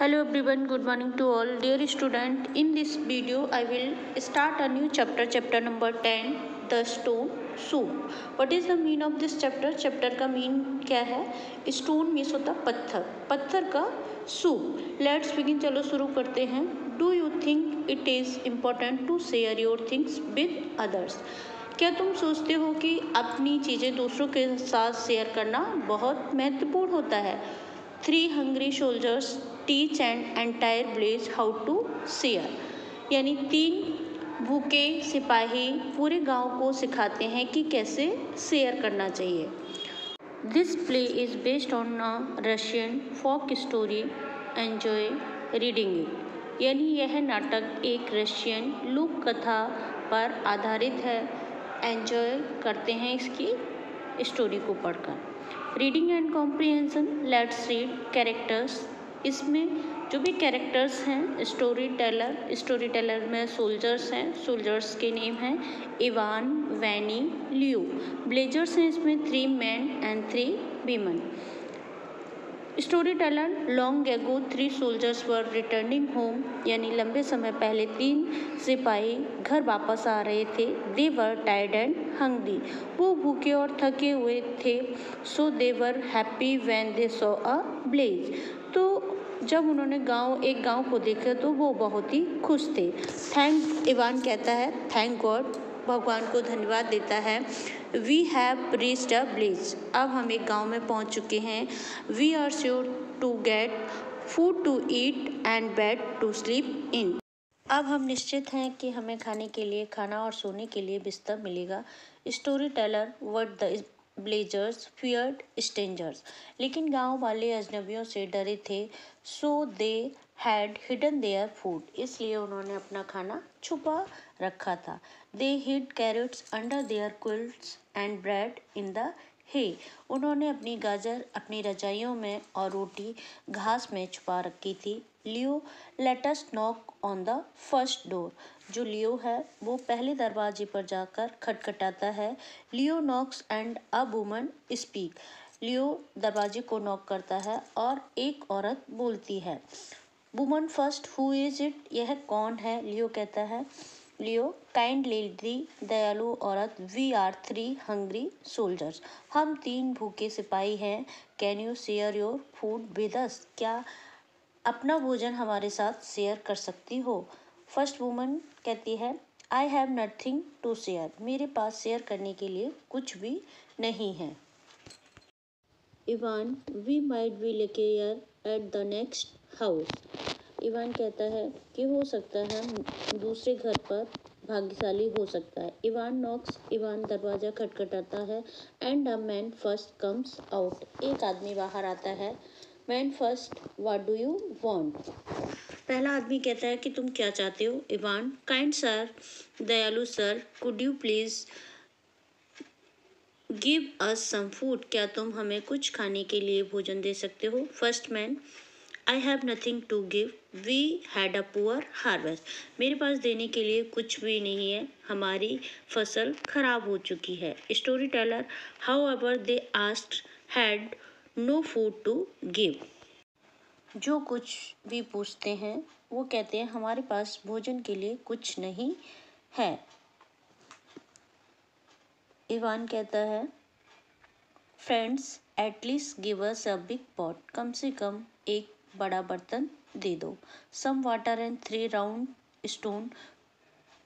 Hello everyone, good morning to all. Dear student, in this video I will start a new chapter, chapter number 10, The Stone Soup. What is the mean of this chapter? Chapter का mean क्या है? Stone means होता पत्थर, पत्थर का soup. Let's begin. चलो शुरू करते हैं. Do you think it is important to share your things with others? क्या तुम सोचते हो कि अपनी चीज़ें दूसरों के साथ शेयर करना बहुत महत्वपूर्ण होता है? 3 hungry soldiers teach an entire village how to share. यानी 3 भूखे सिपाही पूरे गांव को सिखाते हैं कि कैसे शेयर करना चाहिए. This play is based on a Russian folk story. Enjoy reading it. यानी यह नाटक एक रशियन लोक कथा पर आधारित है. एंजॉय करते हैं इसकी स्टोरी को पढ़कर. Reading and comprehension. Let's read. Characters. इसमें जो भी कैरेक्टर्स हैं, स्टोरी टेलर में सोल्जर्स हैं, सोल्जर्स के नेम हैं इवान, वैनी, लियो. ब्लेजर्स हैं इसमें 3 men and 3 women. Story teller. Long ago 3 soldiers were returning home. यानी लंबे समय पहले 3 सिपाही घर वापस आ रहे थे. They were tired and hungry. वो भूखे और थके हुए थे. So they were happy when they saw a blaze. तो जब उन्होंने एक गांव को देखा तो वो बहुत ही खुश थे. इवान कहता है थैंक गॉड, भगवान को धन्यवाद देता है. We have reached a village. अब हम एक गांव में पहुंच चुके हैं. We are sure to get food to eat and bed to sleep in. अब हम निश्चित हैं कि हमें खाने के लिए खाना और सोने के लिए बिस्तर मिलेगा. Story teller. What the villagers feared strangers. लेकिन गांव वाले अजनबियों से डरे थे. So they had hidden their food. इसलिए उन्होंने अपना खाना छुपा रखा था. They hid carrots under their quilts and bread in the hay. उन्होंने अपनी गाजर अपनी रजाइयों में और रोटी घास में छुपा रखी थी. Leo. Let us knock on the first door. जो लियो है वो पहले दरवाजे पर जाकर खटखटाता है. Leo knocks and a woman speak. Leo दरवाजे को नॉक करता है और एक औरत बोलती है. Woman first. Who is it. यह कौन है. लियो कहता है. लियो. Kind lady. दयालु औरत. We are 3 hungry soldiers. हम 3 भूखे सिपाही हैं. Can you share your food with us. क्या अपना भोजन हमारे साथ शेयर कर सकती हो. फर्स्ट वुमन कहती है I have nothing to share. मेरे पास शेयर करने के लिए कुछ भी नहीं है. Ivan. We might be luckier at the next house. Ivan कहता है कि हो सकता है हम दूसरे घर पर भाग्यशाली हो सकता है. Ivan Knox. इवान दरवाज़ा खटखटाता है. And a man first comes out. एक आदमी बाहर आता है. Man first. What do you want. पहला आदमी कहता है कि तुम क्या चाहते हो. इवान. Kind sir. दयालु sir. Could you please give us some food. क्या तुम हमें कुछ खाने के लिए भोजन दे सकते हो. First man. I have nothing to give. We had a poor harvest. मेरे पास देने के लिए कुछ भी नहीं है. हमारी फसल खराब हो चुकी है. Storyteller. However they asked had no food to give. जो कुछ भी पूछते हैं वो कहते हैं हमारे पास भोजन के लिए कुछ नहीं है. इवान कहता है friends at least give us a big pot. कम से कम एक बड़ा बर्तन दे दो. Some water and 3 round stone.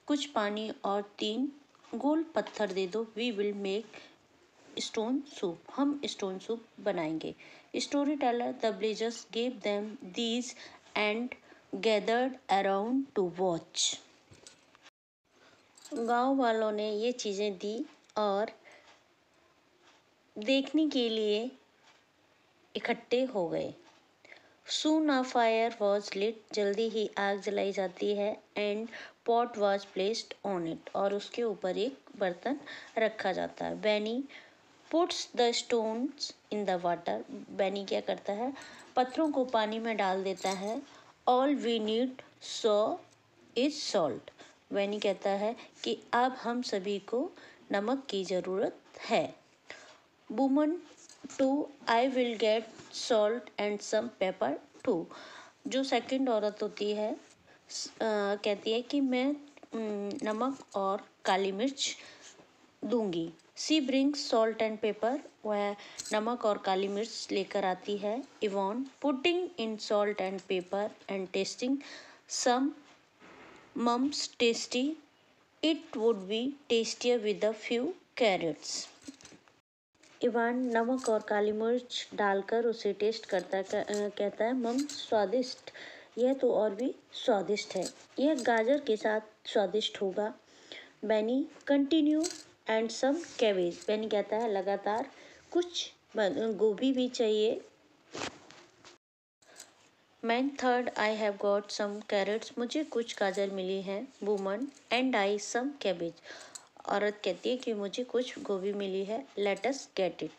कुछ पानी और 3 गोल पत्थर दे दो. We will make stone soup. हम स्टोन सूप बनाएंगे. Story teller. The villagers gave them these and gathered around to watch. गांव वालों ने ये चीज़ें दी और देखने के लिए इकट्ठे हो गए. Soon a fire was lit. जल्दी ही आग जलाई जाती है. And pot was placed on it. और उसके ऊपर एक बर्तन रखा जाता है. बैनी puts the stones in the water. बैनी क्या करता है पत्थरों को पानी में डाल देता है. All we need so is salt. बैनी कहता है कि अब हम सभी को नमक की ज़रूरत है. Woman 2. I will get salt and some pepper too. जो सेकंड औरत होती है कहती है कि मैं नमक और काली मिर्च दूंगी। She brings salt and pepper, वह नमक और काली मिर्च लेकर आती है। Ivan putting in salt and pepper and tasting some mmm tasty, it would be tastier with a few carrots. Ivan नमक और काली मिर्च डालकर उसे टेस्ट करता कहता है मम स्वादिष्ट, यह तो और भी स्वादिष्ट है, यह गाजर के साथ स्वादिष्ट होगा। Benny continue and some cabbage, Benny कहता है लगातार कुछ गोभी भी चाहिए। Man third I have got some carrots, मुझे कुछ गाजर मिली हैं। Woman and I some cabbage, औरत कहती है कि मुझे कुछ गोभी मिली है। लेट अस गेट इट,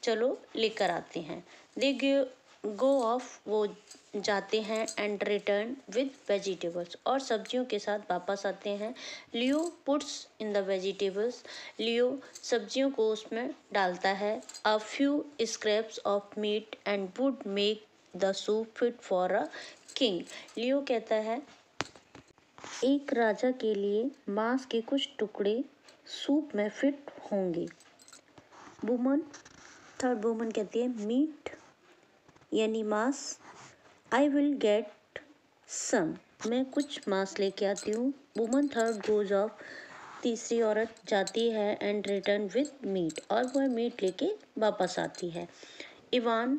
चलो लेकर आते हैं। दे गो ऑफ, वो जाते हैं। एंड रिटर्न विद वेजिटेबल्स, और सब्जियों के साथ वापस आते हैं। Leo puts in the vegetables, Leo सब्जियों को उसमें डालता है। A few scraps of meat and would make the soup fit for a king, Leo कहता है एक राजा के लिए मांस के कुछ टुकड़े सूप में फिट होंगे। वुमन थर्ड वुमन कहती है मीट यानी मांस, आई विल गेट सम, मैं कुछ मांस लेके आती हूँ। वुमन थर्ड गोज ऑफ, तीसरी औरत जाती है। एंड रिटर्न विद मीट, और वह मीट लेके वापस आती है। Ivan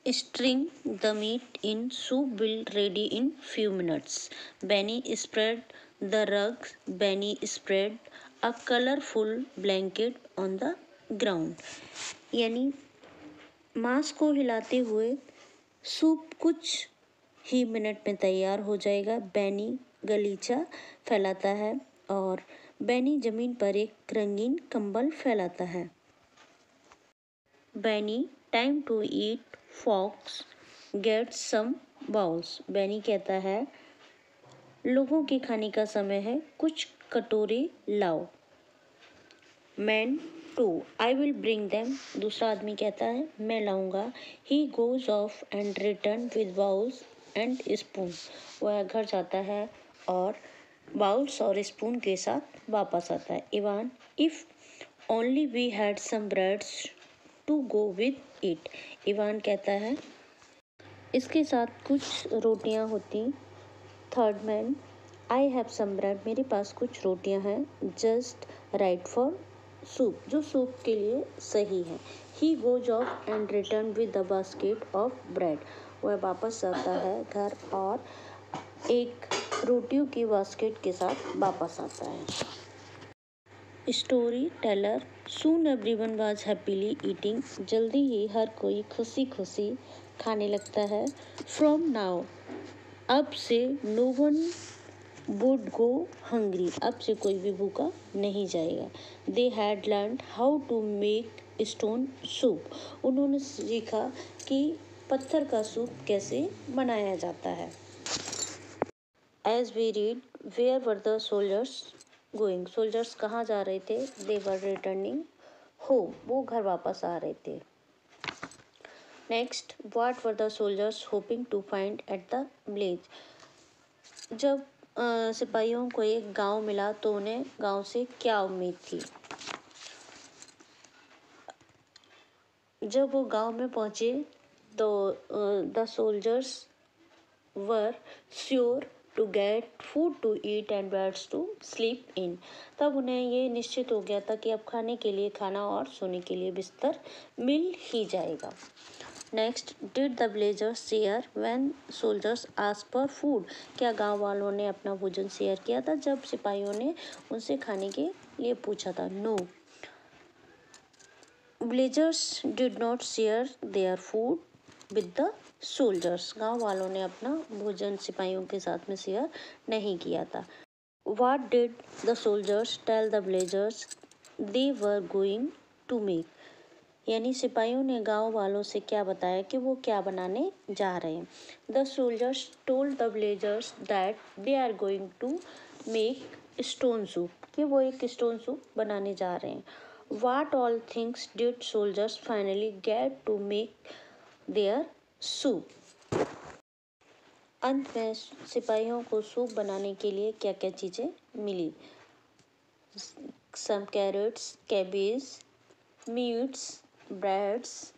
string the meat in, soup will ready in few minutes. Benny spread the rug, Benny spread a colourful blanket on the ground, यानी मांस को हिलाते हुए सूप कुछ ही मिनट में तैयार हो जाएगा। बेनी गलीचा फैलाता है, और बेनी जमीन पर एक रंगीन कंबल फैलाता है। Benny time to eat, folks get some bowls, Benny कहता है लोगों के खाने का समय है, कुछ कटोरे लाओ। Man two, I will bring them, दूसरा आदमी कहता है मैं लाऊंगा। He goes off and return with bowls and spoon, वह घर जाता है और बाउल्स और स्पून के साथ वापस आता है। Ivan if only we had some breads to go with it, Ivan कहता है इसके साथ कुछ रोटियां होती। Third man I have some bread, मेरे पास कुछ रोटियां हैं। जस्ट राइट फॉर सूप, जो सूप के लिए सही है। He goes off and return with the basket of bread, वह वापस जाता है घर और एक रोटियों की बास्केट के साथ वापस आता है। Story teller, soon everyone was happily eating, जल्दी ही हर कोई खुशी खुशी खाने लगता है। फ्रॉम नाउ, अब से no one would go hungry, अब से कोई भी भूखा नहीं जाएगा। They had learn how to make stone soup, उन्होंने सीखा कि पत्थर का सूप कैसे बनाया जाता है। As we read, where were the soldiers going, soldiers कहाँ जा रहे थे। दे वर रिटर्निंग होम, वो घर वापस आ रहे थे। Next, what were the soldiers hoping to find at the village, जब सिपाहियों को एक गांव मिला तो उन्हें गांव से क्या उम्मीद थी। जब वो गांव में पहुंचे तो the soldiers were sure to get food to eat and beds to sleep in, तब उन्हें ये निश्चित हो गया था कि अब खाने के लिए खाना और सोने के लिए बिस्तर मिल ही जाएगा। Next, did the villagers share when soldiers asked for food, क्या गांव वालों ने अपना भोजन शेयर किया था जब सिपाहियों ने उनसे खाने के लिए पूछा था। No, villagers did not share their food with the soldiers, गांव वालों ने अपना भोजन सिपाहियों के साथ में शेयर नहीं किया था। What did the soldiers tell the villagers they were going to make, यानी सिपाहियों ने गांव वालों से क्या बताया कि वो क्या बनाने जा रहे हैं। The soldiers told the villagers that they are going to make stone soup, कि वो एक स्टोन सूप बनाने जा रहे हैं। What all things did soldiers finally get to make their soup, अंत में सिपाहियों को सूप बनाने के लिए क्या क्या चीज़ें मिली? Some carrots, cabbage, meats, breads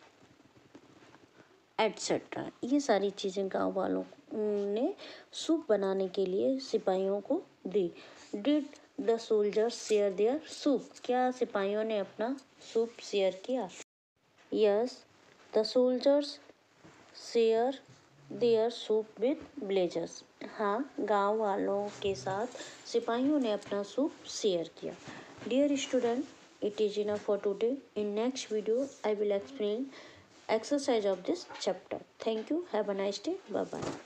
etcetera. ये सारी चीज़ें गांव वालों ने सूप बनाने के लिए सिपाहियों को दी। Did the soldiers share their soup? क्या सिपाहियों ने अपना सूप शेयर किया? Yes, the soldiers share their soup with villagers. हाँ, गांव वालों के साथ सिपाहियों ने अपना सूप शेयर किया। Dear student, it is enough for today. In next video, I will explain exercise of this chapter. Thank you. Have a nice day. Bye bye.